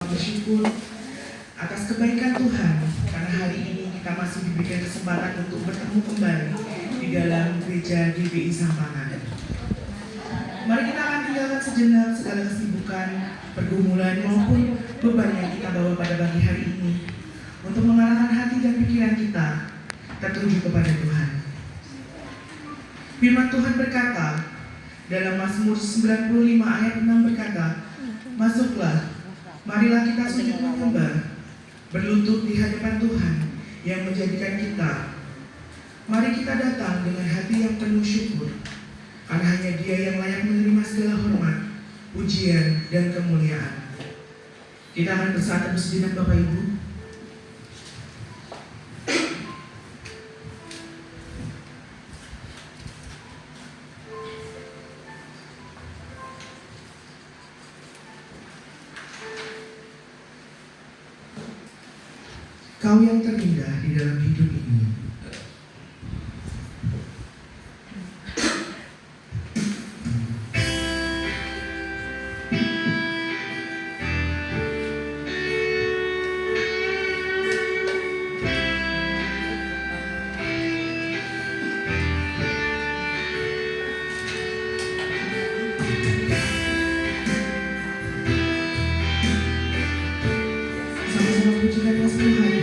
bersyukur atas kebaikan Tuhan, karena hari ini kita masih diberikan kesempatan untuk bertemu kembali di dalam gereja GBI Sampangan. Mari kita akan tinggalkan sejenak segala kesibukan, pergumulan maupun beban yang kita bawa pada pagi hari ini untuk mengarahkan hati dan pikiran kita tertuju kepada Tuhan. Firman Tuhan berkata dalam Mazmur 95 ayat 6 berkata, "Masuklah, marilah kita sujud menyembah, berlutut di hadapan Tuhan yang menjadikan kita. Mari kita datang dengan hati yang penuh syukur, karena hanya Dia yang layak menerima segala hormat, pujian, dan kemuliaan." Kita akan bersatu sejenak Bapak Ibu. Kau yang terindah di dalam hidup ini. Sama-sama pujikan Mas Tuhan.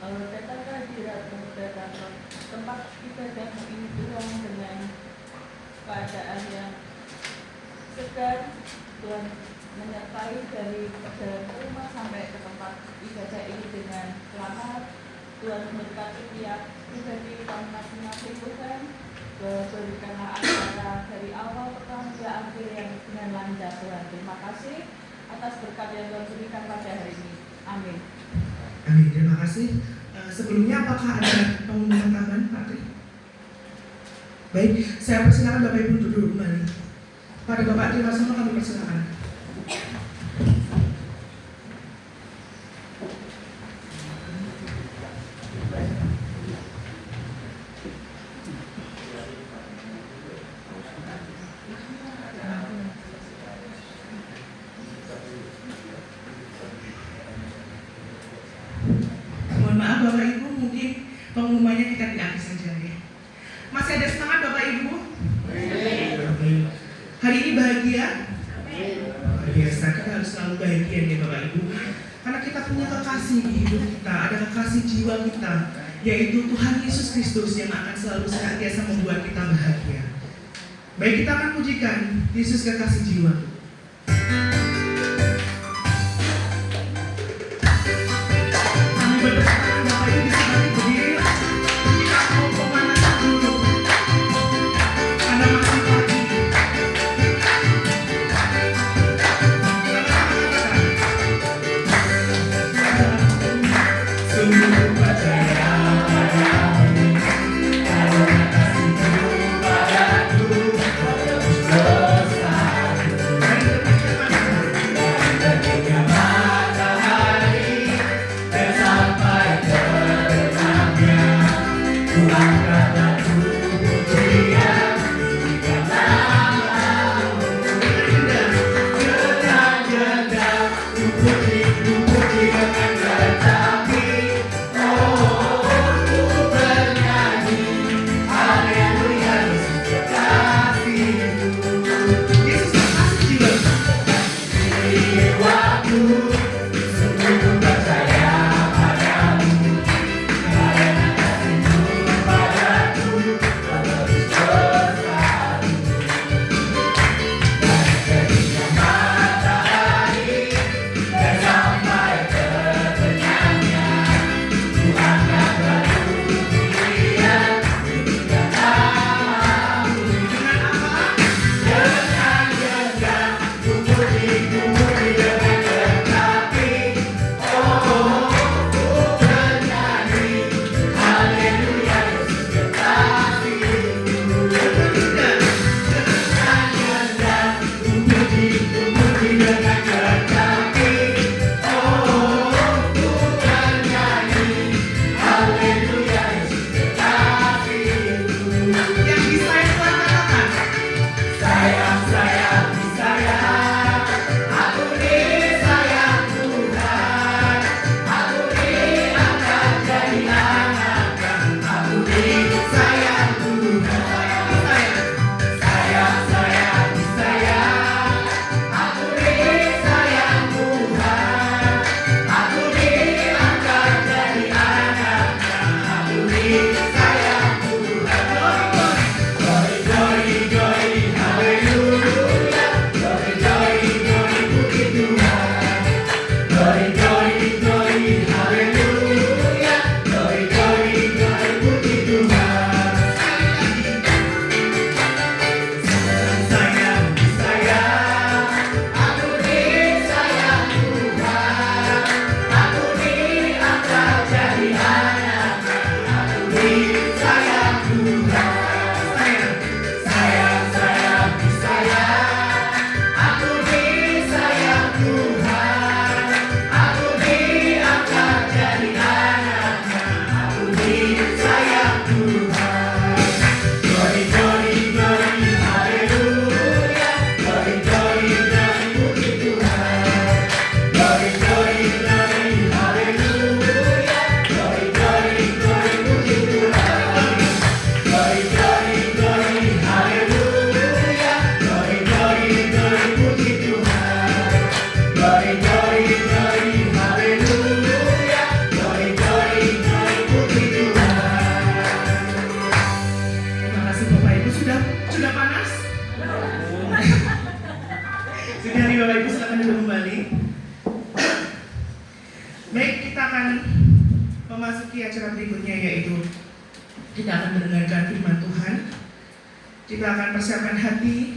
Allah datang hadiratmu dalam tempat ibadahmu ini Tuhan dengan keadaan yang segar. Tuhan menyertai dari perjalanan rumah sampai ke tempat ibadah ini dengan selamat. Tuhan memberkati tiap pribadi kami masing-masing Tuhan. Berikanlah acara dari awal pertama hingga akhir yang dengan lancar Tuhan. Terima kasih atas berkat yang Tuhan berikan pada hari ini. Amin. Amin, terima kasih. Sebelumnya apakah ada pengumuman tambahan Pak Tri? Baik, saya persilakan Bapak Ibu duduk kembali. Pada Bapak Tri Wasono kami persilakan. Mohon maaf Bapak Ibu, mungkin pengumumannya kita di akhir saja ya. Masih ada semangat Bapak Ibu? Hari ini bahagia? Biasa, kita harus selalu bahagia ya Bapak Ibu. Karena kita punya kekasih di hidup kita, ada kekasih jiwa kita, yaitu Tuhan Yesus Kristus yang akan selalu senantiasa membuat kita bahagia. Baik, kita akan pujikan Yesus kekasih jiwa. Kami berdoa Bapak Ibu bisa balik berdiri. Kita mau pemanasan dulu. Karena masih pagi. Sungguh percaya padamu, karena kasih-Mu padaku terus bersatu. Dan ketika matahari tersampai terbenamnya, ku angkat lagu pujian hingga malam. Jeda-jeda ku puji dengan tetapi ku bernyanyi haleluya Yesus kekasihku. Yesus kekasih jiwa. Jiwaku sungguh percaya padamu, karena kasih-Mu padaku memasuki acara berikutnya, yaitu kita akan mendengarkan firman Tuhan. Kita akan persiapkan hati,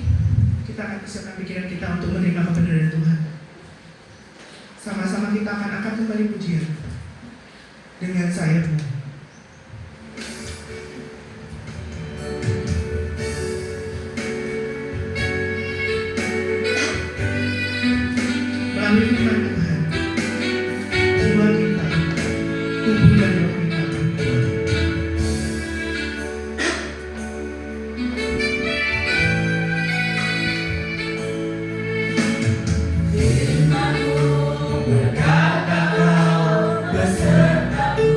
kita akan persiapkan pikiran kita untuk menerima kebenaran Tuhan. Sama-sama kita akan angkat kembali pujian dengan sayapmu. Melalui firman Tuhan, jiwa kita, tubuh dan roh kita akan kuat. Firman-Mu berkata Kau besertaku.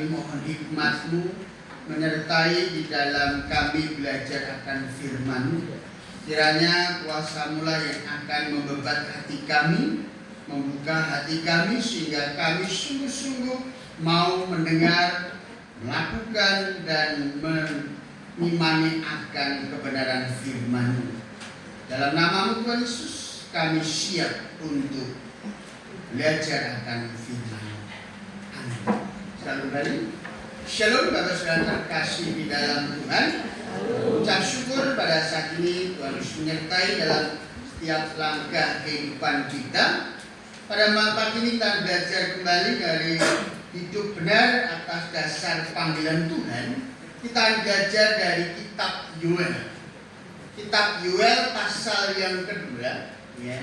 kami mohon hikmat-Mu menyertai di dalam kami belajar akan firman-Mu. Kiranya kuasa-Mu lah yang akan membebat hati kami, membuka hati kami sehingga kami sungguh-sungguh mau mendengar, melakukan dan mengimani akan kebenaran firman-Mu. Dalam nama-Mu Tuhan Yesus, kami siap untuk belajar akan firman-Mu. Amin. Selalu kembali. Shalom Bapak Saudara terkasih di dalam Tuhan. Ucap syukur pada saat ini Tuhan Yesus menyertai dalam setiap langkah kehidupan kita. Pada malam pagi ini kita belajar kembali dari hidup benar atas dasar panggilan Tuhan. Kita belajar dari kitab Yoel. Kitab Yoel pasal yang kedua, ya,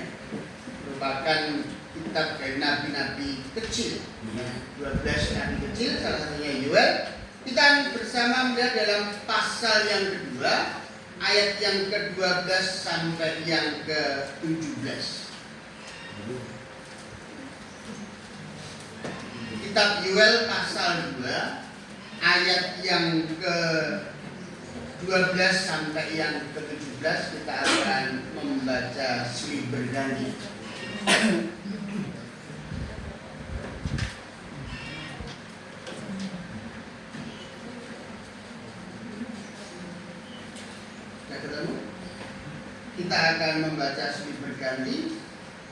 merupakan kitab dari nabi-nabi kecil, ya, 12 nabi kecil, salah satunya Yoel. Kita bersama melihat dalam pasal yang kedua, ayat yang ke-12 sampai yang ke-17. Kitab Yoel pasal 2, ayat yang ke-12 sampai yang ke-17, kita akan membaca silih berganti. Kita akan membaca silih berganti,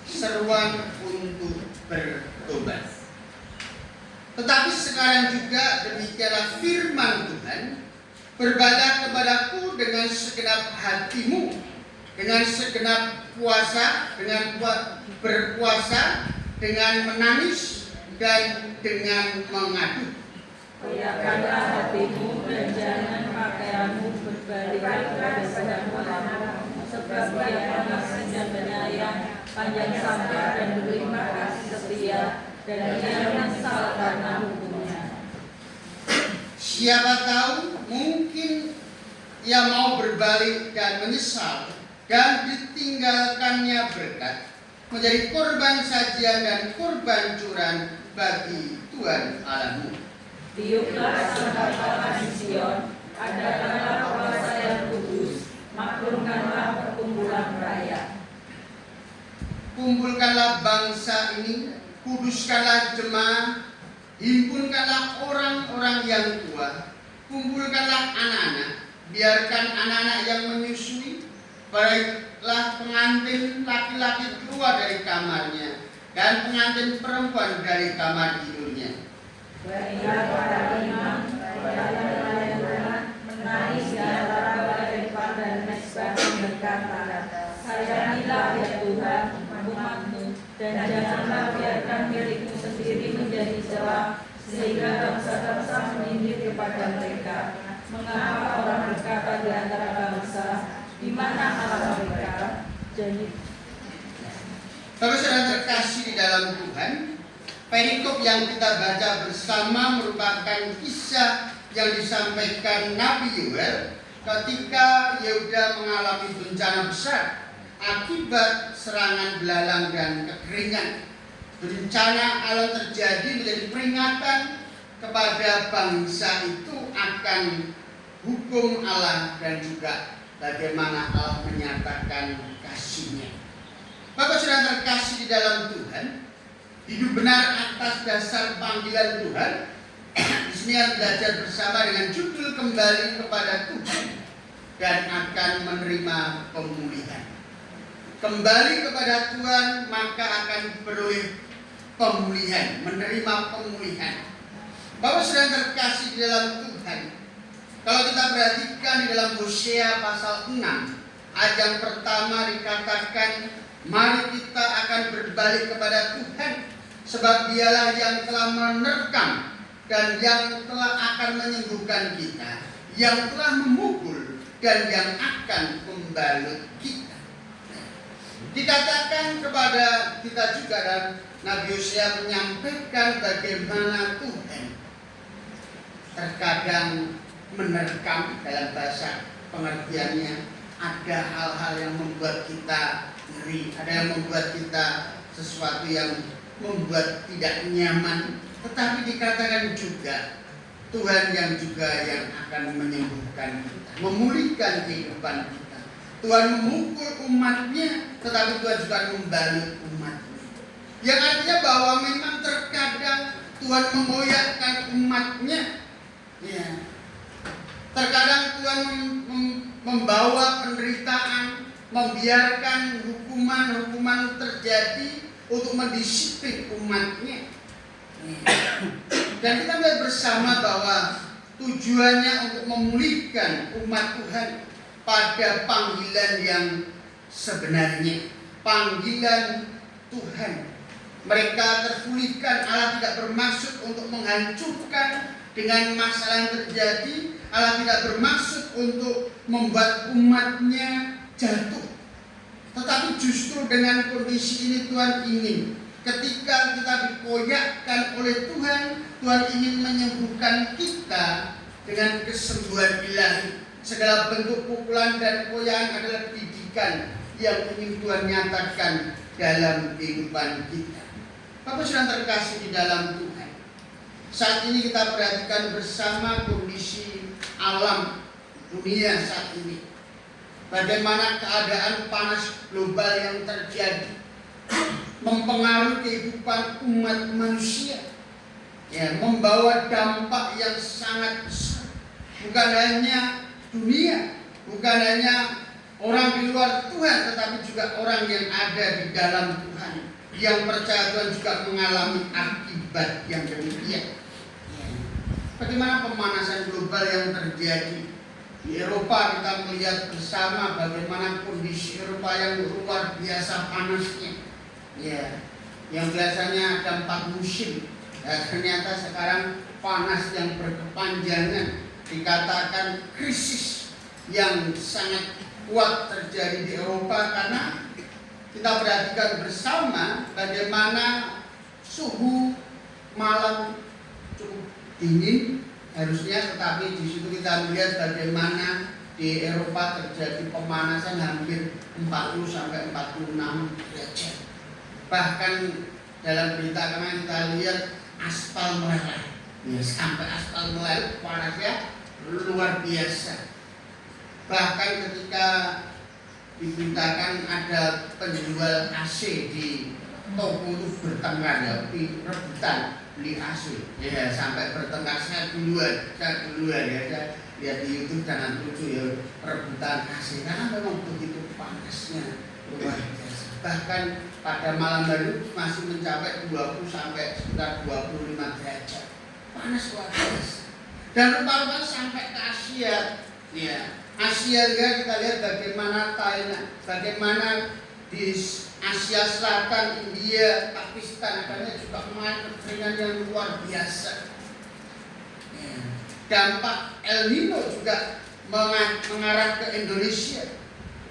seruan untuk bertobat. Tetapi sekarang juga demikianlah firman Tuhan, berbadah kepadaku dengan segenap hatimu, dengan segenap puasa, dengan berpuasa, dengan menangis dan dengan mengadu. Koyakkanlah hatimu dan jangan pakaianmu berbalik kepadamu, sebab Dia pengasih dan penyayang, panjang sabar dan berterima kasih setia, dan Dia menyesal karena hukumnya. Siapa tahu mungkin ia mau berbalik dan menyesal dan ditinggalkannya berkat menjadi korban sajian dan korban curahan bagi Tuhan Allahmu. Tiuplah sangkakala di Sion, adakanlah puasa yang kudus, maklumkanlah perkumpulan raya. Kumpulkanlah bangsa ini, kuduskanlah jemaah, himpunkanlah orang-orang yang tua, kumpulkanlah anak-anak, biarkan anak-anak yang menyusui, baiklah pengantin laki-laki keluar dari kamarnya, dan pengantin perempuan dari kamar tidurnya. Baiklah para imam, pelayan-pelayan, menangis di antara balai depan dan mezbah dan berkata, sayangilah ya Tuhan, umat-Mu, dan janganlah biarkan milikmu sendiri menjadi celah, sehingga bangsa-bangsa menyindir kepada mereka. Mengapa orang berkata di antara bangsa, di mana Allah mereka? Jadi, Bapak Saudara terkasih di dalam Tuhan, perikop yang kita baca bersama merupakan kisah yang disampaikan Nabi Yoel ketika Yehuda mengalami bencana besar akibat serangan belalang dan kekeringan. Bencana alam terjadi menjadi peringatan kepada bangsa itu akan hukum Allah dan juga bagaimana Allah menyatakan kasih-Nya. Bapak Saudara terkasih di dalam Tuhan, hidup benar atas dasar panggilan Tuhan. Di sini yang belajar bersama dengan judul kembali kepada Tuhan dan akan menerima pemulihan. Kembali kepada Tuhan maka akan beroleh pemulihan, menerima pemulihan. Bapak Saudara terkasih di dalam Tuhan, kalau kita perhatikan di dalam Hosea pasal 6, ayat yang pertama dikatakan, mari kita akan berbalik kepada Tuhan, sebab Dialah yang telah menerkam dan yang telah akan menyembuhkan kita, yang telah memukul dan yang akan membalut kita. Dikatakan kepada kita juga, dan Nabi Hosea menyampaikan bagaimana Tuhan terkadang menerkam. Dalam bahasa pengertiannya, ada hal-hal yang membuat kita ngeri, ada yang membuat kita sesuatu yang membuat tidak nyaman. Tetapi dikatakan juga Tuhan yang juga yang akan menyembuhkan kita, memulihkan kehidupan kita. Tuhan memukul umatnya, tetapi Tuhan juga membalut umatnya. Yang artinya bahwa memang terkadang Tuhan mengoyakkan umatnya. Ya. Terkadang Tuhan membawa penderitaan, membiarkan hukuman-hukuman terjadi untuk mendisiplin umatnya. Dan kita melihat bersama bahwa tujuannya untuk memulihkan umat Tuhan pada panggilan yang sebenarnya, panggilan Tuhan. Mereka terpulihkan. Allah tidak bermaksud untuk menghancurkan dengan masalah yang terjadi. Allah tidak bermaksud untuk membuat umatnya jatuh. Tetapi justru dengan kondisi ini Tuhan ingin, ketika kita dikoyakkan oleh Tuhan, Tuhan ingin menyembuhkan kita dengan kesembuhan ilahi. Segala bentuk pukulan dan koyakan adalah didikan yang ingin Tuhan nyatakan dalam kehidupan kita. Bapak Saudara terkasih di dalam Tuhan, saat ini kita perhatikan bersama kondisi alam dunia saat ini. Bagaimana keadaan panas global yang terjadi mempengaruhi kehidupan umat manusia, ya, membawa dampak yang sangat besar. Bukan hanya dunia, bukan hanya orang di luar Tuhan, tetapi juga orang yang ada di dalam Tuhan, yang percaya Tuhan juga mengalami akibat yang demikian. Bagaimana pemanasan global yang terjadi di Eropa? Kita melihat bersama bagaimana kondisi Eropa yang luar biasa panasnya. Ya, yang biasanya ada 4 musim, ternyata sekarang panas yang berkepanjangan. Dikatakan krisis yang sangat kuat terjadi di Eropa karena kita perhatikan bersama bagaimana suhu malam cukup dingin harusnya, tetapi di situ kita melihat bagaimana di Eropa terjadi pemanasan hampir 40 sampai 46 derajat. Bahkan dalam berita kemarin kita lihat aspal meleleh, ya, sampai aspal meleleh, panasnya luar biasa. Bahkan ketika diberitakan ada penjual AC di toko itu bertengkar, ya, rebutan beli AC, ya, sampai bertengkar. Saya duluan ya, saya lihat di YouTube, jangan lucu ya, rebutan AC karena memang begitu panasnya luar biasa. Bahkan pada malam hari masih mencapai 20 sampai sekitar 25 derajat, panas luar biasa. Dan rupa-rupa sampai ke Asia, ya, Asia ya, kita lihat bagaimana Thailand, bagaimana di Asia Selatan, India, Pakistan, adanya juga mengalami kekeringan yang luar biasa. Ya. Dampak El Nino juga mengarah ke Indonesia.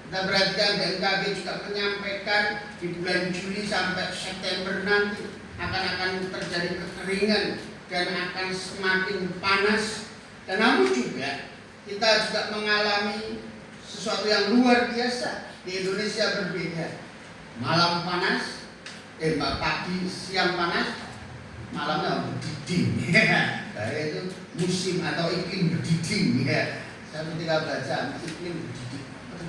Kita perhatikan BMKG juga menyampaikan di bulan Juli sampai September nanti akan terjadi kekeringan dan akan semakin panas. Dan namun juga kita juga mengalami sesuatu yang luar biasa. Di Indonesia berbeda. Malam panas, pagi siang panas, malamnya berdiding. Itu musim atau iklim berdiding. Ya. Saya ketika baca iklim berdiding.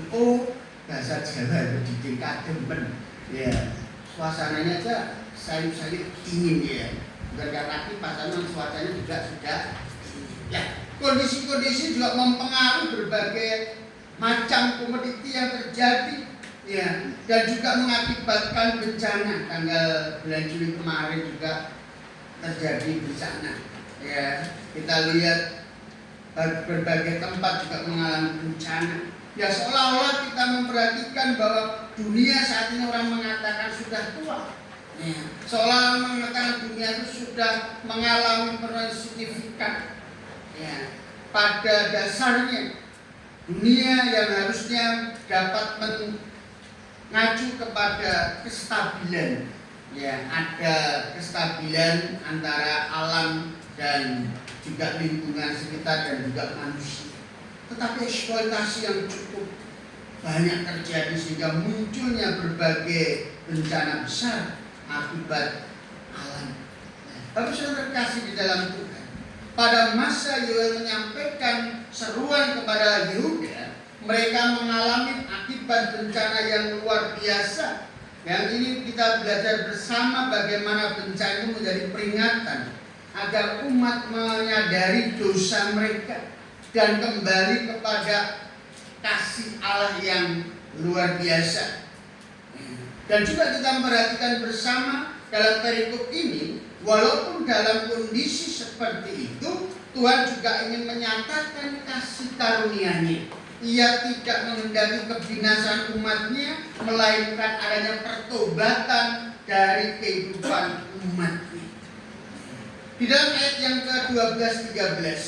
Oh, bahasa Jawa berdiding kademen. Ya, suasananya aja sayup-sayup dingin ya. Bukan karena kipas, tapi cuacanya juga sudah dingin. Ya, kondisi-kondisi juga mempengaruhi berbagai macam komoditi yang terjadi, ya, dan juga mengakibatkan bencana. Tanggal bulan Juli kemarin juga terjadi bencana. Ya, kita lihat berbagai tempat juga mengalami bencana. Ya, seolah-olah kita memperhatikan bahwa dunia saat ini orang mengatakan sudah tua. Ya, seolah-olah mengatakan dunia itu sudah mengalami perubahan signifikan. Ya, pada dasarnya dunia yang harusnya dapat mengacu kepada kestabilan. Ya, ada kestabilan antara alam dan juga lingkungan sekitar dan juga manusia. Tetapi eksploitasi yang cukup banyak terjadi sehingga munculnya berbagai bencana besar akibat alam. Tapi saudara terkasih di dalam Tuhan, pada masa Yoel menyampaikan seruan kepada Yehuda, mereka mengalami akibat bencana yang luar biasa. Yang ini kita belajar bersama bagaimana bencana itu menjadi peringatan agar umat menyadari dosa mereka dan kembali kepada kasih Allah yang luar biasa. Dan juga kita memperhatikan bersama dalam perikop ini, walaupun dalam kondisi seperti itu, Tuhan juga ingin menyatakan kasih karunia-Nya. Ia tidak menghendaki kebinasaan umatnya, melainkan adanya pertobatan dari kehidupan umatnya. Di dalam ayat yang ke-12-13,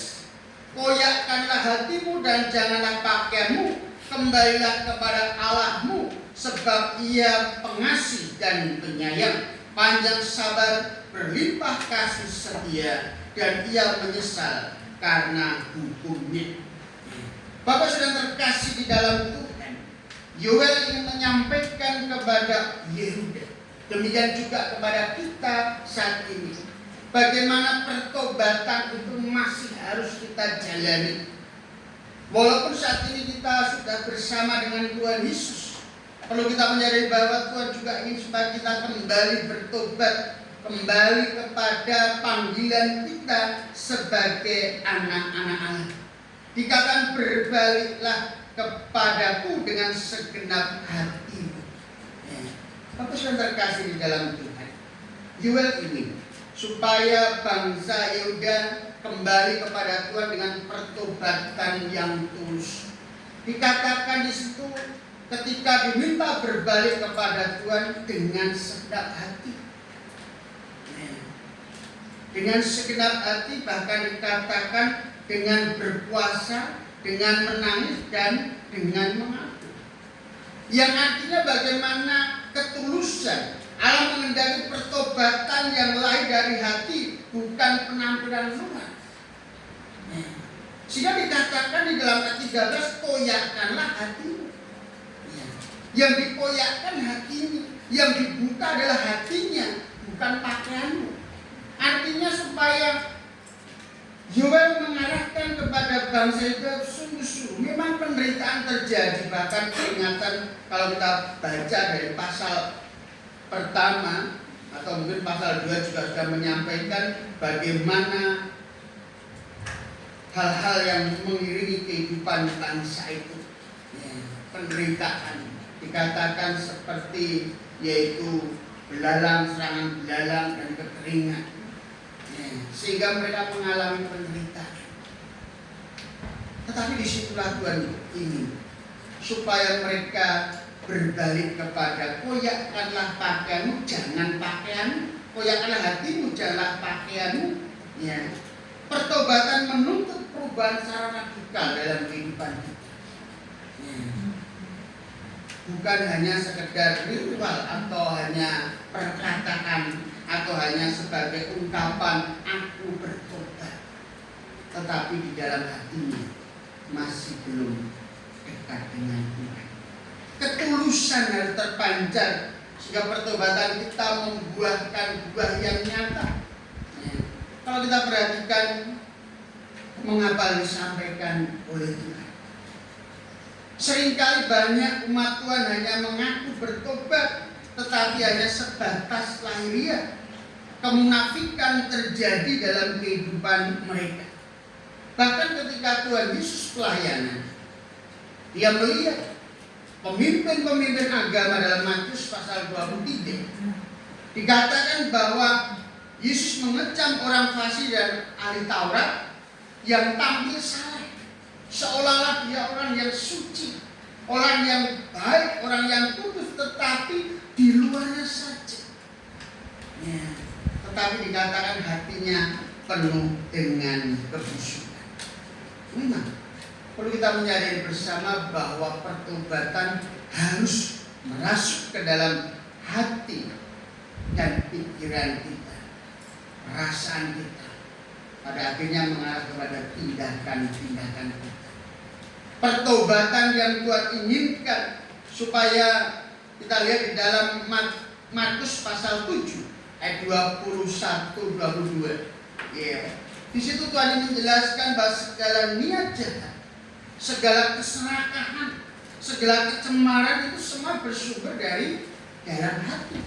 koyakkanlah hatimu dan janganlah pakaianmu, kembalilah kepada Allahmu, sebab Ia pengasih dan penyayang, panjang sabar, berlimpah kasih setia, dan Ia menyesal karena hukum-Nya. Bapak sedang terkasih di dalam Tuhan, Yoel ingin menyampaikan kepada Yehuda, demikian juga kepada kita saat ini, bagaimana pertobatan itu masih harus kita jalani. Walaupun saat ini kita sudah bersama dengan Tuhan Yesus, perlu kita menyadari bahwa Tuhan juga ingin supaya kita kembali bertobat, kembali kepada panggilan kita sebagai anak-anak Allah. Dikatakan berbaliklah kepadaku dengan segenap hatimu. Bapak sudah terkasih di dalam Tuhan, Yoel ini supaya bangsa Yehuda kembali kepada Tuhan dengan pertobatan yang tulus. Dikatakan di situ ketika diminta berbalik kepada Tuhan dengan segenap hati. Dengan segenap hati, bahkan dikatakan dengan berpuasa, dengan menangis, dan dengan mengaku. Yang artinya bagaimana ketulusan Allah menghendaki pertobatan yang lahir dari hati, bukan penampilan luar. Sehingga dikatakan di dalam ayat 13, koyakkanlah hatimu. Yang dikoyakkan hatinya, yang dibuka adalah hatinya, bukan pakaianmu. Artinya supaya Yoel mengarahkan kepada bangsa Israel, sungguh-sungguh memang penderitaan terjadi, bahkan peringatan kalau kita baca dari pasal pertama atau mungkin pasal 2 juga sudah menyampaikan bagaimana hal-hal yang mengiringi kehidupan bangsa itu. Penderitaan dikatakan seperti yaitu belalang, serangan belalang dan kekeringan. Sehingga mereka mengalami penderitaan. Tetapi disitulah Tuhan ingin supaya mereka berbalik kepada koyakkanlah pakaianmu, jangan pakaianmu, koyakkanlah hatimu, janganlah pakaianmu. Pertobatan menuntut perubahan secara radikal dalam kehidupan kita. Bukan hanya sekedar ritual atau hanya perkataan atau hanya sebagai ungkapan aku bertobat, tetapi di dalam hatinya masih belum dekat dengan Tuhan. Ketulusan harus terpancar sehingga pertobatan kita membuahkan buah yang nyata. Kalau kita perhatikan mengapa disampaikan oleh Tuhan, seringkali banyak umat Tuhan hanya mengaku bertobat, tetapi hanya sebatas lahiriah. Kemunafikan terjadi dalam kehidupan mereka. Bahkan ketika Tuhan Yesus pelayanan, Dia melihat pemimpin-pemimpin agama dalam Matius pasal 23. Dikatakan bahwa Yesus mengecam orang Farisi dan ahli Taurat yang tampil saleh, seolah-olah dia orang yang suci, orang yang baik, orang yang kudus, tetapi di luarnya saja. Tetapi dikatakan hatinya penuh dengan kebusukan. Memang perlu kita menyadari bersama bahwa pertobatan harus merasuk ke dalam hati dan pikiran kita, perasaan kita, pada akhirnya mengarah kepada tindakan-tindakan kita. Pertobatan yang Tuhan inginkan supaya kita lihat di dalam Markus pasal 7 ayat 21-22. Di situ Tuhan ingin menjelaskan bahwa segala niat jahat, segala keserakahan, segala kecemaran itu semua bersumber dari dalam hati.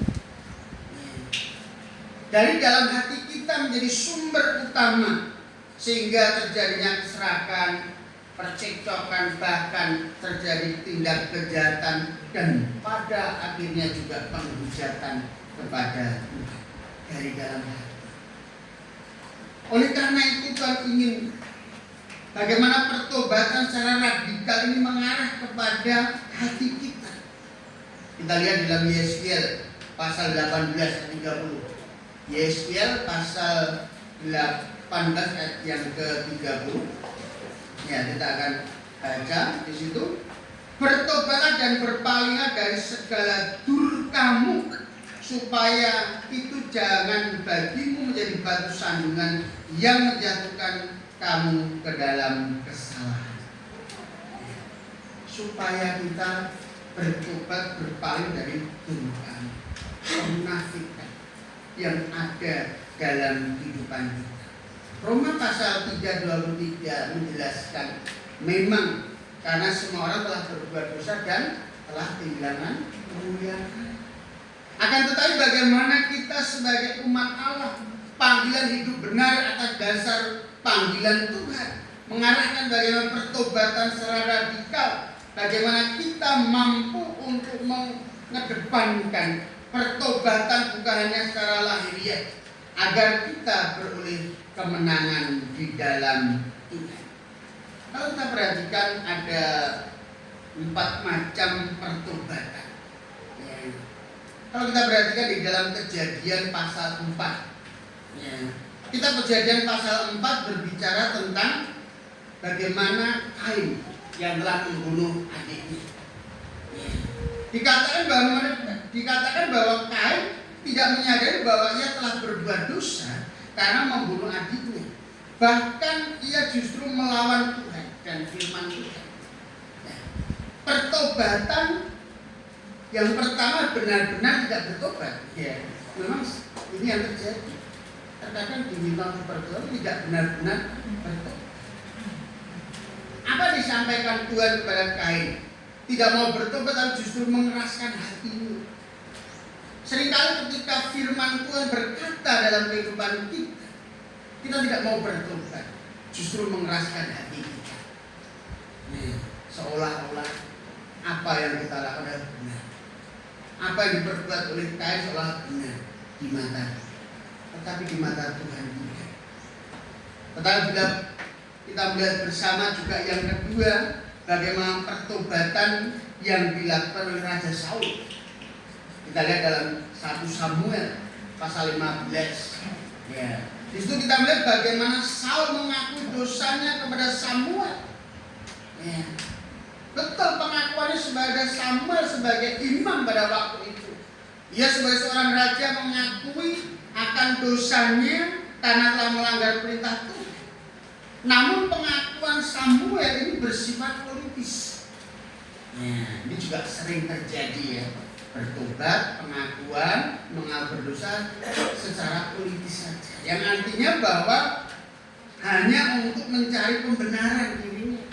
Dari dalam hati kita menjadi sumber utama sehingga terjadinya keserakahan, percekcokan, bahkan terjadi tindak kejahatan dan pada akhirnya juga penghujatan kepada Tuhan dari dalam hati. Oleh karena itu Tuhan ingin bagaimana pertobatan secara radikal ini mengarah kepada hati kita. Kita lihat dalam Yeskiel pasal 18 ayat 30. Yeskiel pasal 18 ayat yang ke-30. Ya, kita akan baca di situ. Bertobatlah dan berpalinglah dari segala durkamu, supaya itu jangan bagimu menjadi batu sandungan yang menjatuhkan kamu ke dalam kesalahan. Supaya kita bertobat, berpaling dari durkamu, kemunafikan yang ada dalam kehidupan kita. Roma pasal 3:23 menjelaskan memang karena semua orang telah berbuat dosa dan telah kehilangan kemuliaan Allah. Akan tetapi bagaimana kita sebagai umat Allah, panggilan hidup benar atas dasar panggilan Tuhan, mengarahkan bagaimana pertobatan secara radikal, bagaimana kita mampu untuk mengedepankan pertobatan bukan hanya secara lahiriah, agar kita beroleh kemenangan di dalam Tuhan. Kalau kita perhatikan ada 4 macam pertobatan. Ya. Kalau kita perhatikan di dalam Kejadian pasal 4, ya. Kita Kejadian pasal 4 berbicara tentang bagaimana Kain yang telah membunuh adiknya. Ya. Dikatakan bahwa Kain tidak menyadari bahwa ia telah berbuat dosa karena membunuh adiknya. Bahkan ia justru melawan Tuhan dan firman Tuhan. Nah, pertobatan yang pertama benar-benar tidak bertobat. Ya, memang ini yang terjadi. Terkadang diminta bertobat tidak benar-benar bertobat. Apa disampaikan Tuhan kepada Kain? Tidak mau bertobat, tapi justru mengeraskan hatimu. Seringkali ketika firman Tuhan berkata dalam kehidupan kita, kita tidak mau bertobat, justru mengeraskan hati kita. Nah, seolah-olah apa yang kita lakukan adalah benar. Apa yang diperbuat oleh Kain seolah benar di mata, tetapi di mata Tuhan tidak. Tetapi bila kita melihat bersama juga yang kedua, bagaimana pertobatan yang dilakukan oleh Raja Saul. Kita lihat dalam 1 Samuel pasal 15. Ya. Di situ kita melihat bagaimana Saul mengakui dosanya kepada Samuel. Ya. Betul pengakuannya sebagai Samuel sebagai imam pada waktu itu. Ia sebagai seorang raja mengakui akan dosanya karena telah melanggar perintah Tuhan. Namun pengakuan Samuel ini bersifat politis. Nah, ini juga sering terjadi ya. Bertobat, pengakuan, mengaku berdosa secara politis saja. Yang artinya bahwa hanya untuk mencari pembenaran dirinya.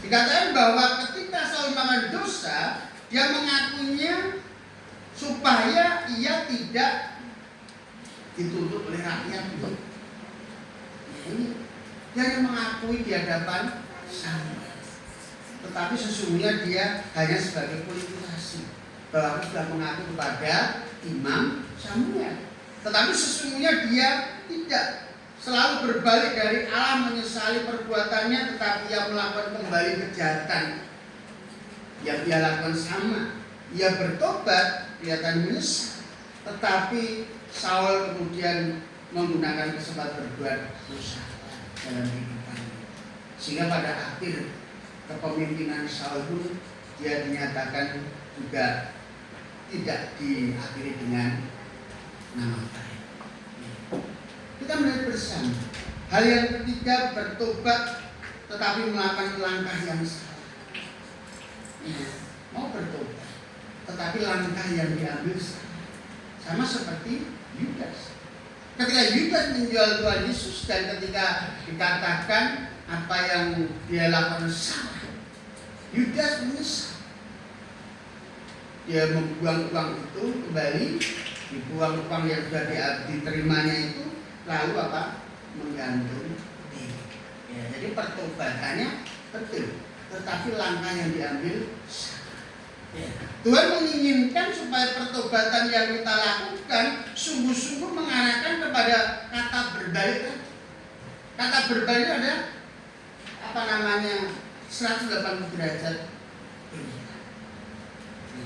Dikatakan bahwa ketika Saul melakukan dosa, dia mengakuinya supaya ia tidak dituntut oleh rakyat. Dia yang mengakui di hadapan Samuel. Tetapi sesungguhnya dia hanya sebagai politisasi. Bahwa sudah mengaku kepada Imam Samuel. Tetapi sesungguhnya dia tidak selalu berbalik dari Allah menyesali perbuatannya, tetapi ia melakukan kembali kejahatan yang dia lakukan sama. Ia bertobat, kelihatan menyesal, tetapi Saul kemudian menggunakan kesempatan berbuat dosa dalam kehidupannya. Sehingga pada akhir kepemimpinan Saul pun dia dinyatakan juga tidak diakhiri dengan nama baik. Kita melihat bersama hal yang ketiga, bertobat tetapi melakukan langkah yang salah. Mau bertobat tetapi langkah yang diambil salah. Sama seperti Yudas. Ketika Yudas menjual Tuhan Yesus dan ketika dikatakan apa yang dia lakukan salah, Yudas menyesal. Dia membuang uang itu kembali, dibuang uang yang sudah diterimanya itu, lalu apa? Menggantung diri. Ya, jadi pertobatannya betul, tetapi langkah yang diambil salah. Ya. Tuhan menginginkan supaya pertobatan yang kita lakukan sungguh-sungguh mengarahkan kepada kata berbalik. Kata berbalik ada apa namanya 180 derajat,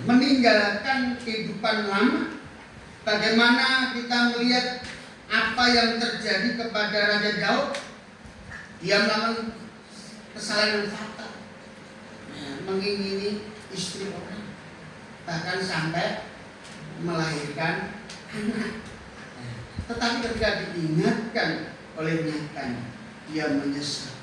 meninggalkan kehidupan lama. Bagaimana kita melihat apa yang terjadi kepada Raja Daud? Dia melakukan kesalahan yang fatal, mengingini istri orang, bahkan sampai melahirkan anak. Tetapi ketika diingatkan oleh nyatanya, dia menyesal.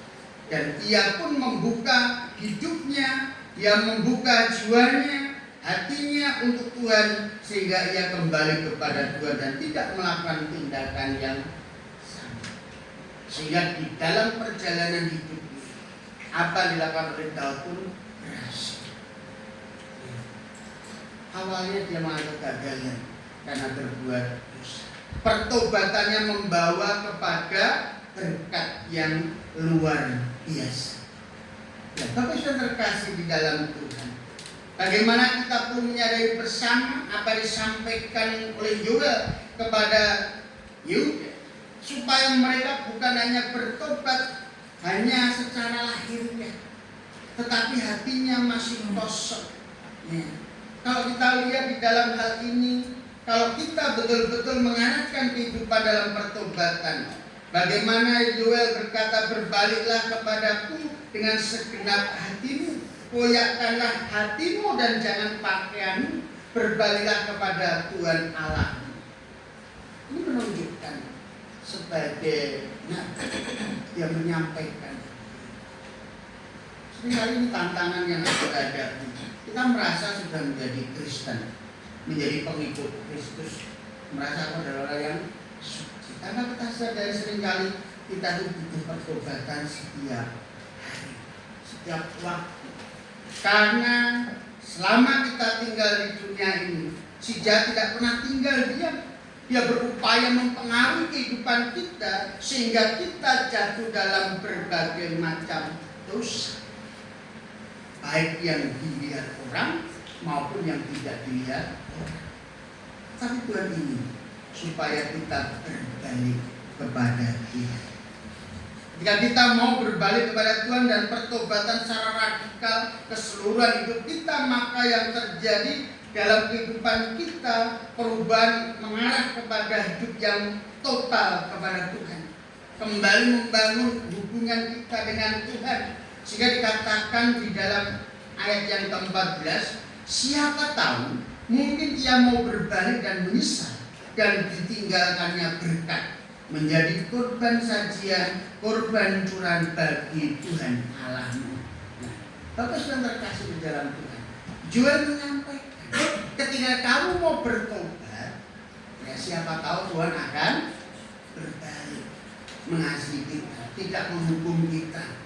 Dan ia pun membuka hidupnya, dia membuka jiwanya, hatinya untuk Tuhan, sehingga ia kembali kepada Tuhan dan tidak melakukan tindakan yang sama. Sehingga di dalam perjalanan hidupnya, apa yang dilakukan oleh Daud pun berhasil. Awalnya dia mengalami kegagalan karena berbuat dosa. Pertobatannya membawa kepada berkat yang luar biasa. Ya, Bapak sudah terkasih di dalam Tuhan. Bagaimana kita pun menyadari bersama apa yang disampaikan oleh Yoel kepada Yuda, supaya mereka bukan hanya bertobat hanya secara lahirnya, tetapi hatinya masih kosong. Ya. Kalau kita lihat di dalam hal ini, kalau kita betul-betul mengarahkan kehidupan dalam pertobatan, bagaimana Yoel berkata, berbaliklah kepadaku dengan segenap hatimu, koyakkanlah hatimu dan jangan pakaianmu, berbaliklah kepada Tuhan Allah. Ini menunjukkan sebagai dia menyampaikan. Seringkali ini tantangan yang kita hadapi. Kita merasa sudah menjadi Kristen, menjadi pengikut Kristus, merasa adalah orang yang suci. Karena kita sadari seringkali kita itu butuh pertobatan setiap hari, setiap waktu. Karena selama kita tinggal di dunia ini, si jahat tidak pernah tinggal diam. Dia berupaya mempengaruhi kehidupan kita sehingga kita jatuh dalam berbagai macam dosa, baik yang dilihat orang maupun yang tidak dilihat orang. Tapi Tuhan ingin supaya kita berbalik kepada Dia. Jika kita mau berbalik kepada Tuhan dan pertobatan secara radikal keseluruhan hidup kita, maka yang terjadi dalam kehidupan kita perubahan mengarah kepada hidup yang total kepada Tuhan. Kembali membangun hubungan kita dengan Tuhan. Sehingga dikatakan di dalam ayat yang ke-14, siapa tahu mungkin ia mau berbalik dan menyesal dan ditinggalkannya berkat menjadi korban sajian, korban curahan bagi Tuhan Allahmu. Nah, Bapak sudah terkasih di dalam Tuhan. Yoel menyampaikan, ketika kamu mau bertobat, ya siapa tahu Tuhan akan berbalik, mengasihi kita, tidak menghukum kita.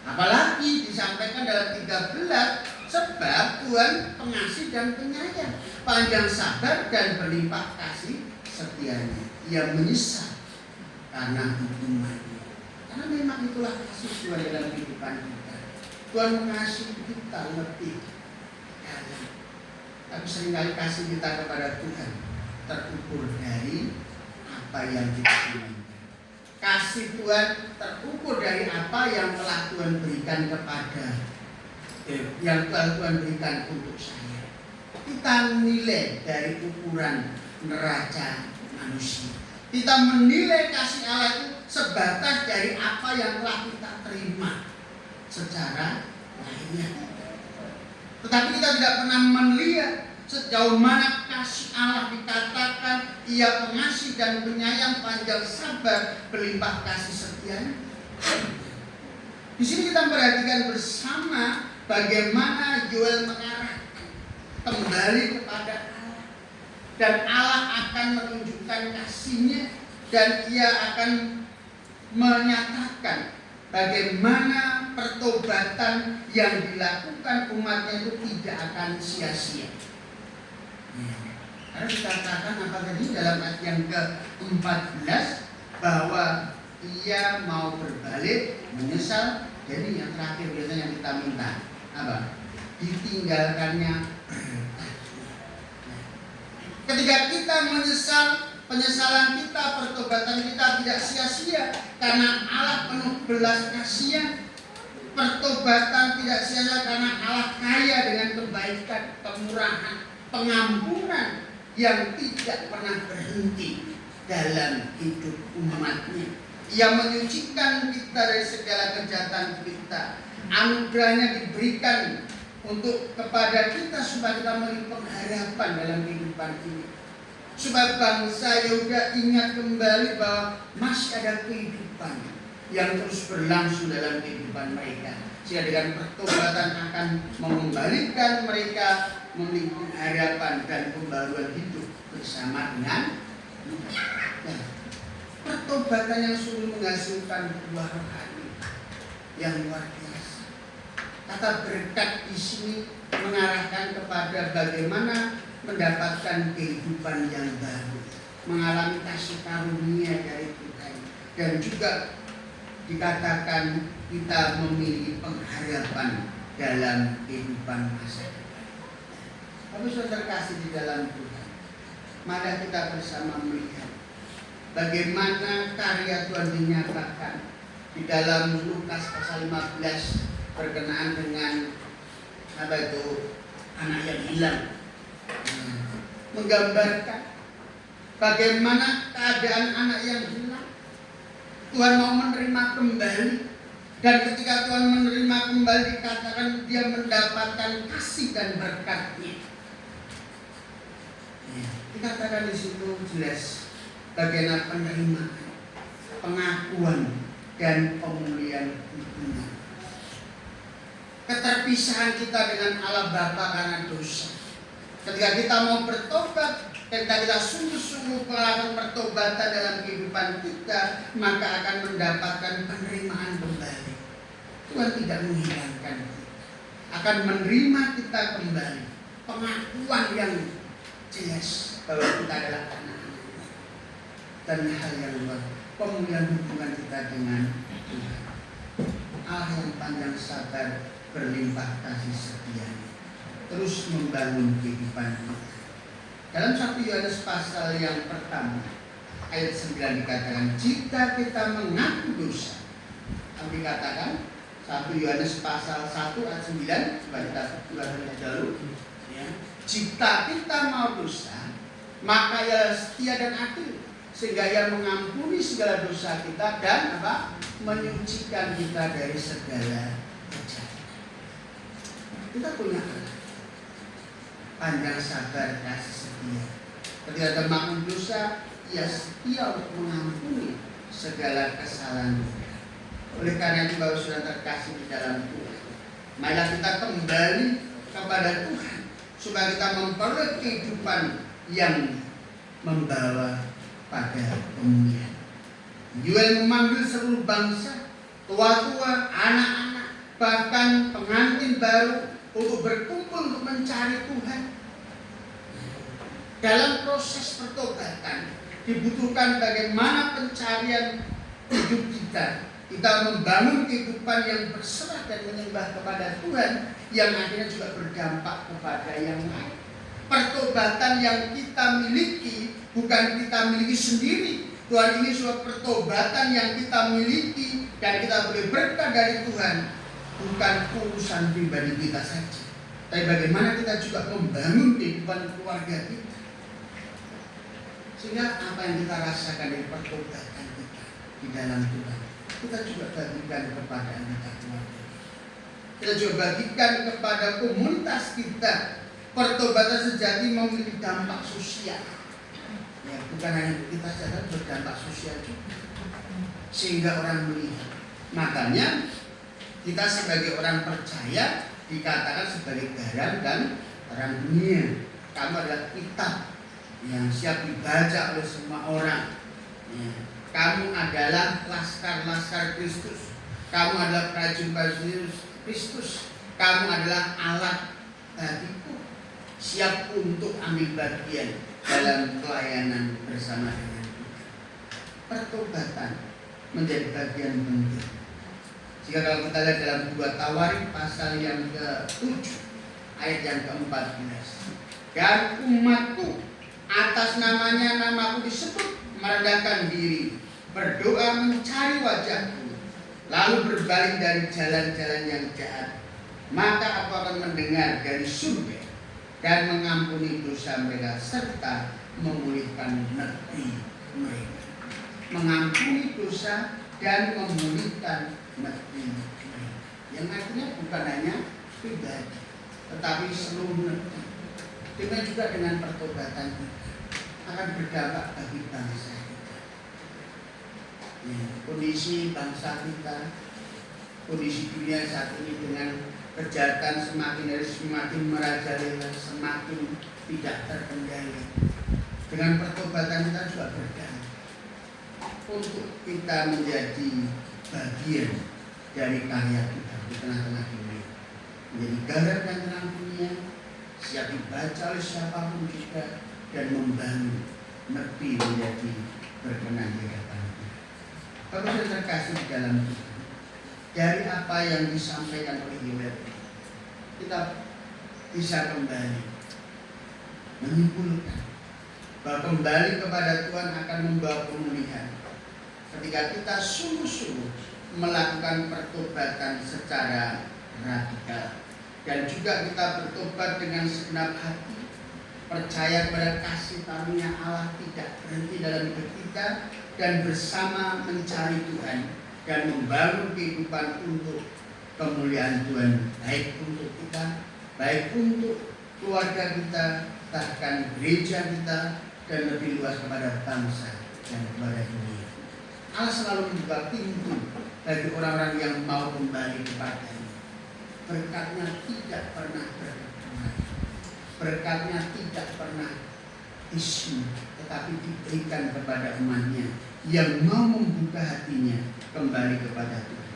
Apalagi disampaikan dalam 13, sebab Tuhan pengasih dan penyayang, panjang sabar dan berlimpah kasih setianya. Ia menyesal karena hukumannya. Karena memang itulah kasih Tuhan dalam kehidupan kita. Tuhan mengasihi kita lebih dalam. Tapi seringkali kasih kita kepada Tuhan terukur dari apa yang kita inginkan. Kasih Tuhan terukur dari apa yang telah Tuhan berikan kepada yang telah Tuhan berikan untuk saya. Kita menilai dari ukuran neraca manusia. Kita menilai kasih Allah itu sebatas dari apa yang telah kita terima secara lahiriah. Tetapi kita tidak pernah melihat sejauh mana kasih Allah dikatakan Ia pengasih dan penyayang, panjang sabar, berlimpah kasih setianya. Di sini kita perhatikan bersama bagaimana Yoel mengarahkan kembali kepada Allah, dan Allah akan menunjukkan kasih-Nya dan ia akan menyatakan bagaimana pertobatan yang dilakukan umatnya itu tidak akan sia-sia. Karena dikatakan apa tadi dalam ayat yang ke-14 bahwa ia mau berbalik, menyesal. Jadi yang terakhir biasanya yang kita minta apa? Ditinggalkannya. Ketika kita menyesal, penyesalan kita, pertobatan kita tidak sia-sia karena Allah penuh belas kasihan. Pertobatan tidak sia-sia karena Allah kaya dengan kebaikan, kemurahan, pengampunan yang tidak pernah berhenti dalam hidup umatnya. Ia menyucikan kita dari segala kejahatan kita. Anugerahnya diberikan untuk kepada kita supaya kita memiliki pengharapan dalam kehidupan ini. Supaya bangsa Yehuda ingat kembali bahwa masih ada kehidupan yang terus berlangsung dalam kehidupan mereka. Sehingga dengan pertobatan akan mengembalikan mereka memiliki harapan dan pembaruan hidup bersama dengan pertobatan yang sungguh menghasilkan buah rohani yang luar biasa. Kata berkat di sini mengarahkan kepada bagaimana mendapatkan kehidupan yang baru, mengalami kasih karunia dari Tuhan, dan juga dikatakan kita memiliki pengharapan dalam kehidupan masa depan. Kami sudah terkasih di dalam Tuhan. Mari kita bersama melihat bagaimana karya Tuhan dinyatakan di dalam Lukas pasal 15 berkenaan dengan apa itu anak yang hilang. Menggambarkan bagaimana keadaan anak yang hilang. Tuhan mau menerima kembali, dan ketika Tuhan menerima kembali dikatakan dia mendapatkan kasih dan berkat-Nya. Dikatakan di situ jelas bagaimana penerimaan, pengakuan dan pemulihan hubungan. Keterpisahan kita dengan Allah Bapa karena dosa. Ketika kita mau bertobat, ketika kita sungguh-sungguh melakukan pertobatan dalam kehidupan kita, maka akan mendapatkan penerimaan kembali. Tuhan tidak menghilangkan kita, akan menerima kita kembali. Pengakuan yang jelas bahwa kita adalah anak-anak. Dan hal yang luar, pemulihan hubungan kita dengan Tuhan. Allah yang panjang sabar, berlimpah kasih setia-Nya, terus membangun kehidupan kita. Dalam 1 Yohanes pasal yang pertama ayat 9 dikatakan, jika kita mengaku dosa, dikatakan 1 Yohanes pasal 1 ayat 9, coba kita ulangi dulu ya. Jika kita mau dosa, maka ia setia dan adil, sehingga ia mengampuni segala dosa kita dan apa? Menyucikan kita dari segala kejahatan. Kita punya Allah panjang sabar kasih setia. Ketika ada makhluk dosa, ia setia untuk mengampuni segala kesalahan kita. Oleh karena itu Bapak sudah terkasih di dalam Tuhan, marilah kita kembali kepada Tuhan supaya kita memperoleh kehidupan yang membawa pada pemulihan. Yuel memanggil seluruh bangsa, tua-tua, anak-anak, bahkan pengantin baru untuk berkumpul untuk mencari Tuhan. Dalam proses pertobatan dibutuhkan bagaimana pencarian hidup kita. Kita membangun kehidupan yang berserah dan menyembah kepada Tuhan, yang akhirnya juga berdampak kepada yang lain. Pertobatan yang kita miliki bukan kita miliki sendiri. Tuhan ini suatu pertobatan yang kita miliki dan kita boleh berkat dari Tuhan. Bukan urusan pribadi kita saja, tapi bagaimana kita juga membangun kehidupan keluarga kita. Sehingga apa yang kita rasakan dari pertobatan kita di dalam Tuhan, kita juga bagikan kepada anggota keluarga kita. Kita juga bagikan kepada komunitas kita. Pertobatan sejati memiliki dampak sosial. Ya, bukan hanya kita saja, berdampak sosial juga. Sehingga orang melihat. Makanya kita sebagai orang percaya dikatakan sebagai garam dan terang dunia. Kamu adalah kitab yang siap dibaca oleh semua orang. Ya. Kamu adalah laskar-laskar Kristus. Kamu adalah prajurit Kristus. Kamu adalah alat bagiku, siap untuk ambil bagian dalam pelayanan bersama dengan Tuhan. Pertobatan menjadi bagian penting. Jika kalau kita lihat dalam 2 Tawarik pasal yang ke-7 ayat yang ke-14, dan umatku atas namanya namaku disebut merendahkan diri, berdoa mencari wajahku, lalu berbalik dari jalan-jalan yang jahat, maka aku akan mendengar dari surga dan mengampuni dosa mereka serta memulihkan negeri mereka. Mengampuni dosa dan memulihkan negeri mereka. Yang artinya bukan hanya pribadi, tetapi seluruh negeri. Demikian juga dengan pertobatan kita akan berdampak bagi bangsa kita. Ya, kondisi bangsa kita, kondisi dunia saat ini dengan kejahatan semakin hari semakin merajalela, semakin tidak terkendali. Dengan pertobatan kita juga berdampak untuk kita menjadi bagian dari karya Tuhan di tengah-tengah dunia, menjadi garam dan terang dunia, siap dibaca oleh siapapun juga, dan membangun negeri menjadi berkenan di hadapan Tuhan. Bapak yang terkasih di dalam Tuhan, dari apa yang disampaikan oleh Yoel, kita bisa kembali menyimpulkan bahwa kembali kepada Tuhan akan membawa pemulihan ketika kita sungguh-sungguh melakukan pertobatan secara radikal, dan juga kita bertobat dengan segenap hati, percaya kepada kasih karunia Allah tidak berhenti dalam hidup kita, dan bersama mencari Tuhan dan membangun kehidupan untuk kemuliaan Tuhan, baik untuk kita, baik untuk keluarga kita, bahkan gereja kita, dan lebih luas kepada bangsa dan kepada dunia. Allah selalu membuka pintu bagi orang-orang yang mau kembali kepadanya. Berkatnya tidak pernah berkurang, berkatnya tidak pernah isu, tetapi diberikan kepada umatnya yang mau membuka hatinya kembali kepada Tuhan.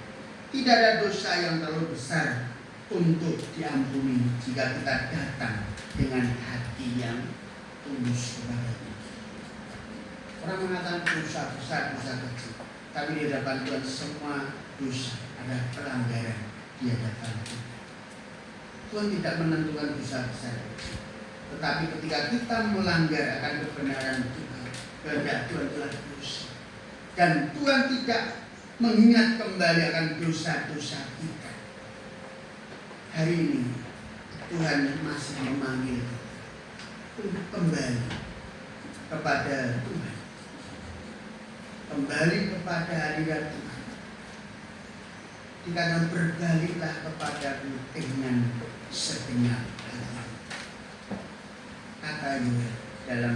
Tidak ada dosa yang terlalu besar untuk diampuni jika kita datang dengan hati yang tulus kepada Tuhan. Orang mengatakan dosa besar, dosa kecil, tapi di hadapan Tuhan semua dosa ada pelanggaran di hadapan Tuhan. Tuhan tidak menentukan dosa besar kecil, tetapi ketika kita melanggar akan kebenaran Tuhan, kehendak Tuhan telah dosa, dan Tuhan tidak mengingat kembali akan dosa-dosa kita. Hari ini Tuhan masih memanggil kita untuk kembali kepada Tuhan, kembali kepada hadirat Tuhan. Dikatakan berbaliklah kepadaku dengan segenap hati, kata Yoel dalam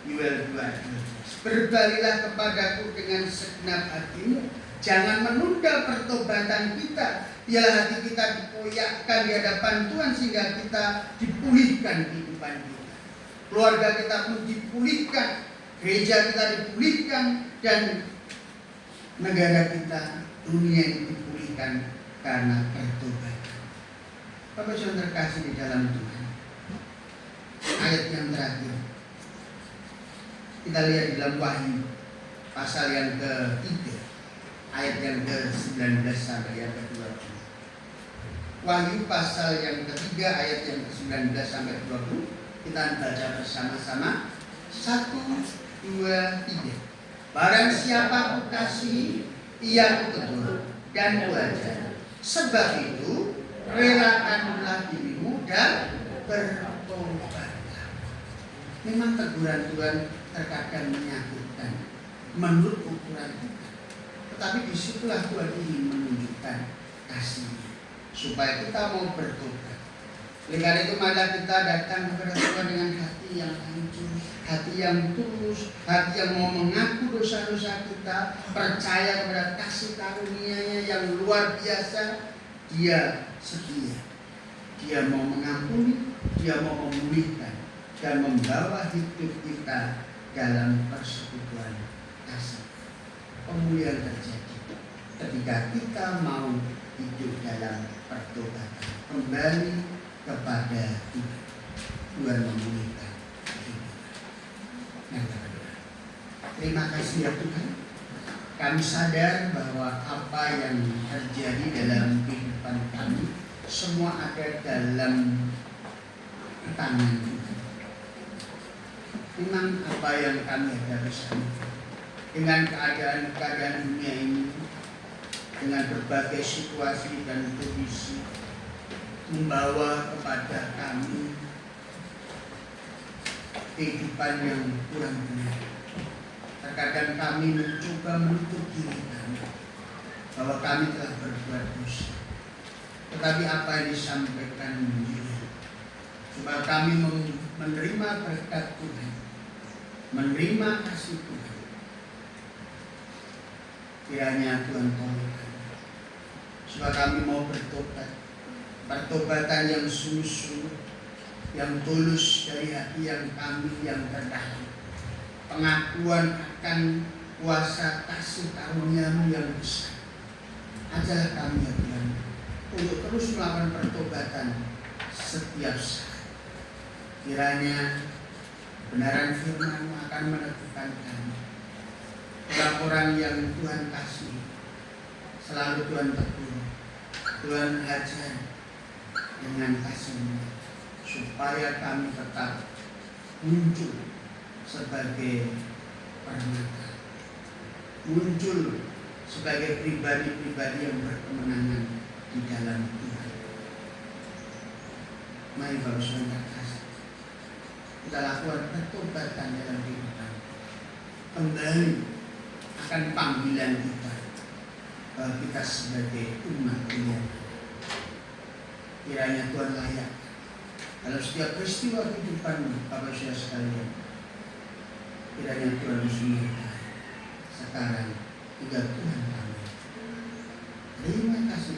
Yoel 2:12. Berbaliklah kepadaku dengan segenap hatimu. Jangan menunda pertobatan kita. Biarlah hati kita dipoyakkan di hadapan Tuhan sehingga kita dipulihkan kehidupan kita. Keluarga kita pun dipulihkan, gereja kita dipulihkan, dan negara kita, dunia ini dipulihkan karena pertobatan. Bapak yang terkasih di dalam Tuhan, ayat yang terakhir kita lihat di dalam Wahyu pasal yang ke-3 ayat yang ke-19 sampai yang ke-20. Wahyu pasal yang ke-3 ayat yang ke-19 sampai 20. Kita baca bersama-sama. 1, 2, 3. Barang siapa ku kasihi, ia ku tegur dan ku ajar. Sebab itu relakanlah dirimu dan bertobatlah. Memang teguran Tuhan terkadang menyakitkan menurut ukuran kita, tetapi disitulah Tuhan ingin menunjukkan kasih-Nya supaya kita mau bertobat. Oleh karena itu marilah kita datang kepada Tuhan dengan hati yang hancur, hati yang tulus, hati yang mau mengaku dosa-dosa kita, percaya kepada kasih karunia-Nya yang luar biasa. Dia setia, Dia mau mengampuni, Dia mau memulihkan dan membawa hidup kita dalam persekutuan kasih. Pemulihan terjadi ketika kita mau hidup dalam pertobatan, kembali kepada Tuhan. Tuhan memulihkan hidup. Yang kedua, terima kasih ya Tuhan. Kami sadar bahwa apa yang terjadi dalam kehidupan kami semua ada dalam tangan Tuhan. Memang apa yang kami hadapi dengan keadaan dunia ini, dengan berbagai situasi dan kondisi, membawa kepada kami kehidupan yang kurang benar. Terkadang kami mencoba menutup diri kami bahwa kami telah berbuat dosa. Tetapi apa yang disampaikan Injil, supaya kami menerima berkat Tuhan, menerima kasih Tuhan. Kiranya Tuhan tolong kami, supaya kami mau bertobat, pertobatan yang sungguh-sungguh, yang tulus dari hati yang kami yang terdalam. Pengakuan akan kuasa kasih karunia-Mu yang besar. Ajarlah kami ya Tuhan untuk terus melakukan pertobatan setiap saat. Kiranya kebenaran firman-Mu akan meneguhkan kami. Orang-orang yang Tuhan kasih selalu Tuhan tegur, Tuhan ajar dengan kasih-Mu, supaya kami tetap muncul sebagai permata, muncul sebagai pribadi-pribadi yang berkemenangan di dalam Tuhan. Mari Bapak Saudara kasih, kita lakukan pertobatan dalam kehidupan, kembali akan panggilan kita bahwa kita sebagai umat Tuhan. Kiranya Tuhan layak dalam setiap peristiwa kehidupan Bapak Saudara sekalian. Kiranya Tuhan menyertai sekarang juga Tuhan kami. Terima kasih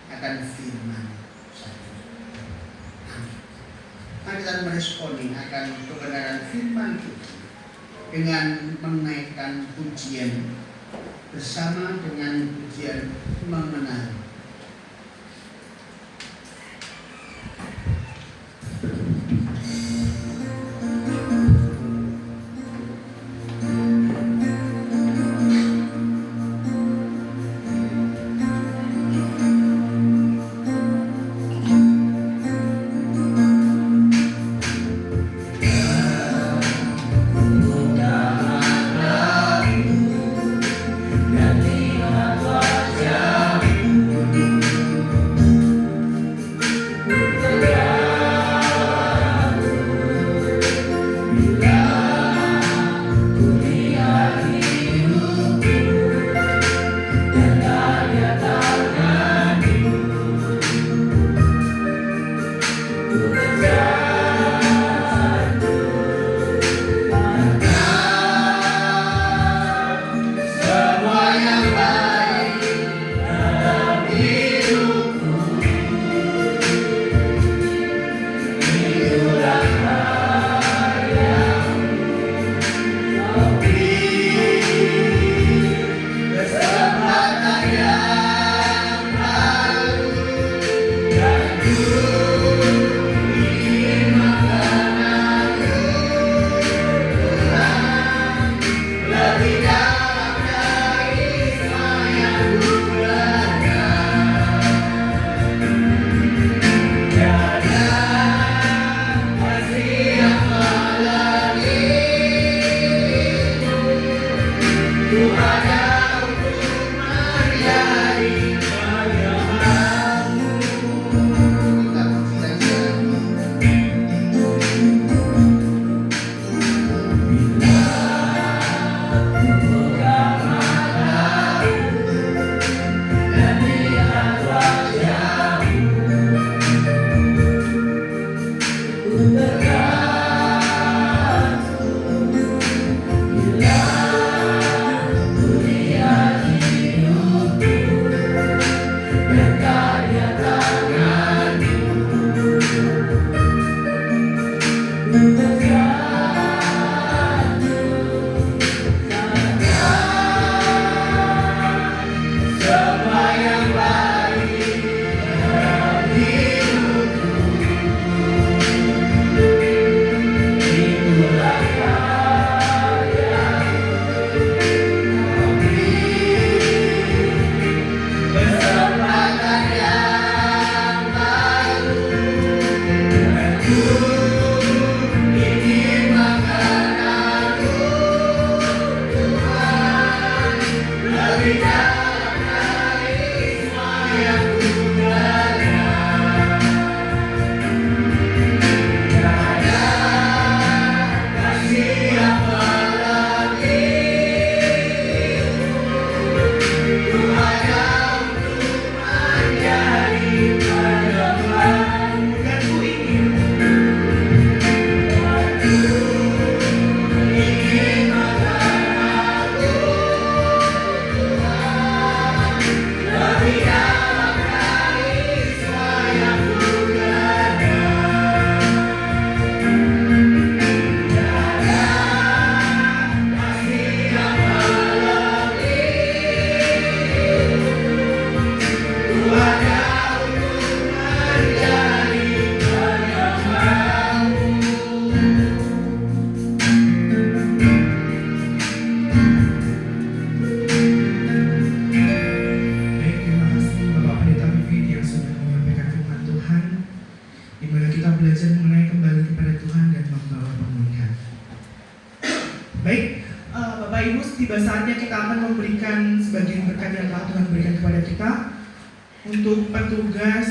akan firman saja. Amin. Mari kita meresponi akan kebenaran firman Tuhan dengan menaikkan pujian bersama dengan pujian mengenal. Baik, Bapak Ibu, tiba saatnya kita akan memberikan sebagian berkat yang telah Tuhan berikan kepada kita. Untuk petugas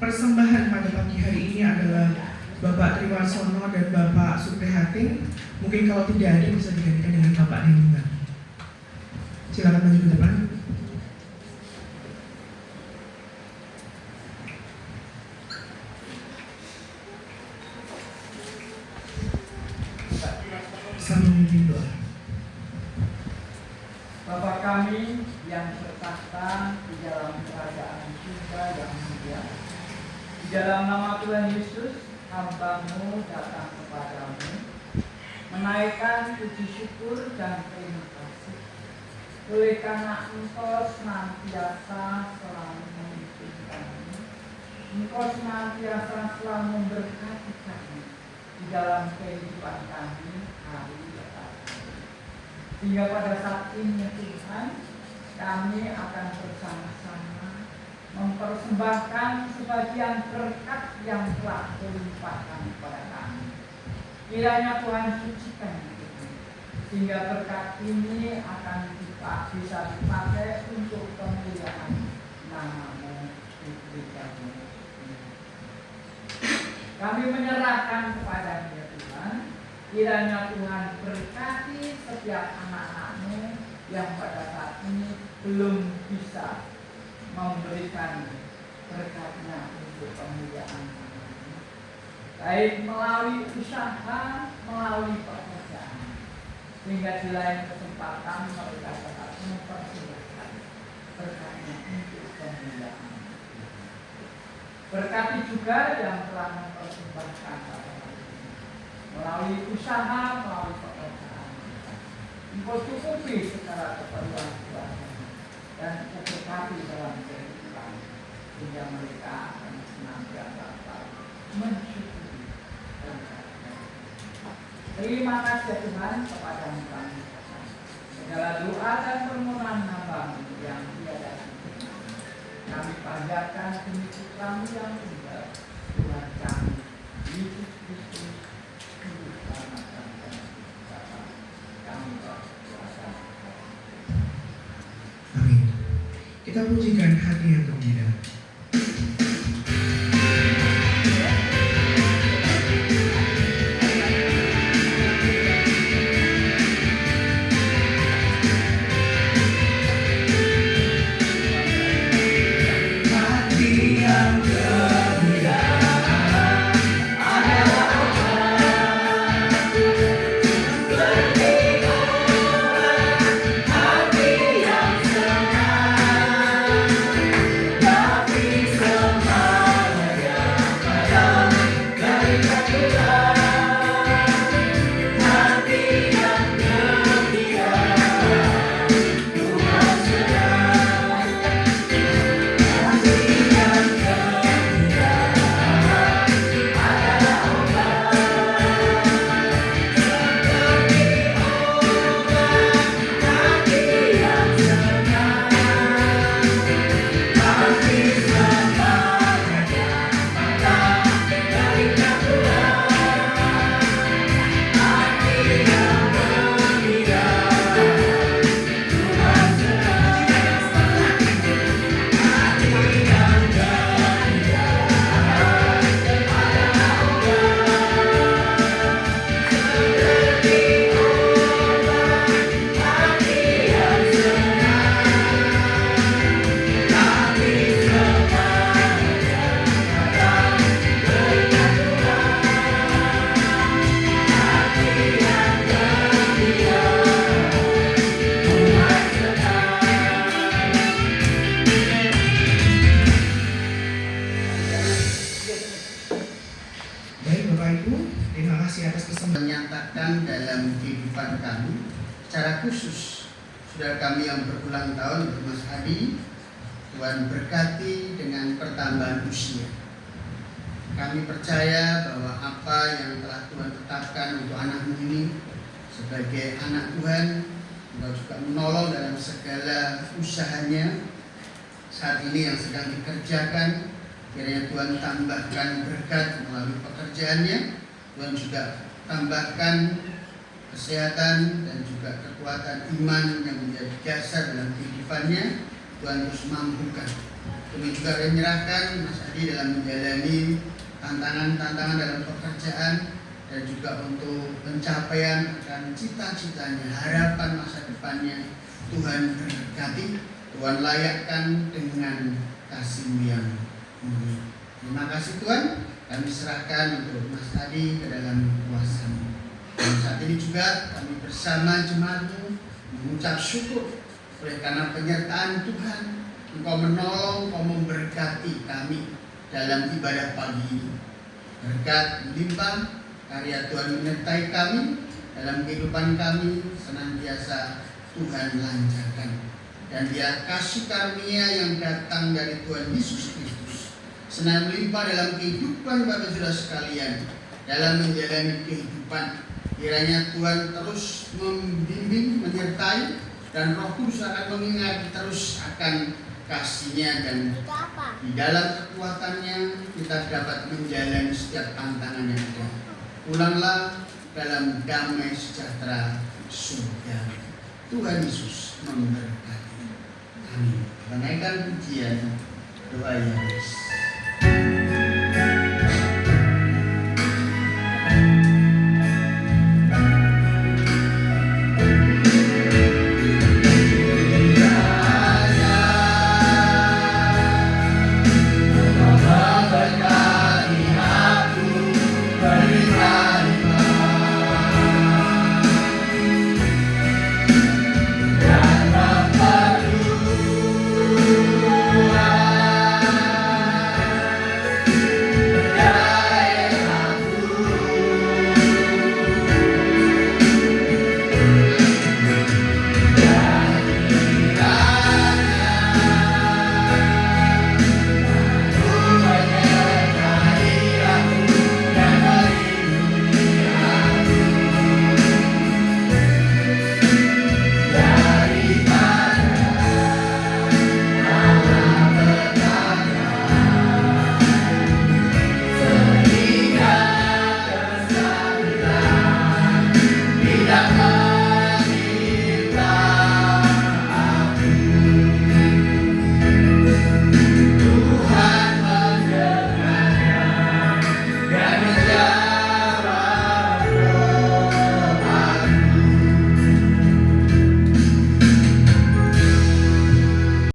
persembahan pada pagi hari ini adalah Bapak Triwarsono dan Bapak Suprihatin. Mungkin kalau tidak ada bisa digantikan dengan Bapak Henungan. Silakan maju ke depan. Sama memimpin doa. Bapa kami yang bertahta di dalam kerajaan surga yang mulia, di dalam nama Tuhan Yesus, hamba-Mu datang kepadamu, menaikkan puji syukur dan terima kasih. Oleh karena Engkau senantiasa selalu memimpin kami, Engkau senantiasa selalu memberkati kami di dalam kehidupan kami hari hari. Sehingga pada saat ini Tuhan, kami akan bersama-sama mempersembahkan sebagian berkat yang telah dilimpahkan kepada kami. Kiranya Tuhan sucikan itu, sehingga berkat ini akan bisa dipakai untuk kemuliaan nama-Mu di kami. Kami menyerahkan kepada Dia Tuhan. Kiranya Tuhan berkati setiap anak-anak-Mu yang pada saat ini belum bisa memberikan berkatnya untuk kemuliaan nama-Mu, baik melalui usaha, melalui pekerjaan, sehingga di lain kesempatan mereka dapat mempersilakan berkatnya untuk kemuliaan. Berkati juga yang telah mempersembahkan pada hari ini melalui usaha, melalui pekerjaan. Engkau cukupi secara keperluan keluarga dan berkati dalam kehidupan, sehingga mereka akan senantiasa mensyukuri berkat-Mu. Terima kasih Tuhan kepada-Mu kami. Segala doa dan permohonan hamba-Mu yang tiada henti, kami panjatkan demi Putra-Mu yang tunggal, Tuhan kami, Yesus Kristus. Amin. Kita pujikan hati yang gembira. menyatakan dalam kehidupan kami, secara khusus saudara kami yang berulang tahun Mas Adi, Tuhan berkati dengan pertambahan usia. Kami percaya bahwa apa yang telah Tuhan tetapkan untuk anakmu ini sebagai anak Tuhan, Engkau juga menolong dalam segala usahanya saat ini yang sedang dikerjakan. Kiranya Tuhan tambahkan berkat melalui pekerjaannya. Tuhan juga tambahkan kesehatan, dan juga kekuatan iman yang menjadi dasar dalam kehidupannya. Tuhan terus mampukan. Kami juga menyerahkan Mas Adi dalam menjalani tantangan-tantangan dalam pekerjaan, dan juga untuk pencapaian akan cita-citanya, harapan masa depannya. Tuhan berkati, Tuhan layakkan dengan kasih-Mu yang mulia. Terima kasih Tuhan, kami serahkan untuk Mas Adi ke dalam kuasa-Mu. Dan saat ini juga kami bersama jemaat-Mu mengucap syukur oleh karena penyertaan Tuhan. Engkau menolong, Engkau memberkati kami dalam ibadah pagi ini. Berkat melimpah, karya Tuhan menyertai kami dalam kehidupan kami, senantiasa Tuhan lancarkan. Dan biar kasih karunia yang datang dari Tuhan Yesus Kristus senang melimpah dalam kehidupan Bapak Saudara sekalian, dalam menjalani kehidupan. Kiranya Tuhan terus membimbing, menyertai, dan Roh Kudus akan mengingat terus akan kasih-Nya, dan di dalam kekuatannya kita dapat menjalani setiap tantangan yang ada. Pulanglah dalam damai sejahtera surga. Tuhan Yesus memberkati. Amin. Menaikkan pujian doa yang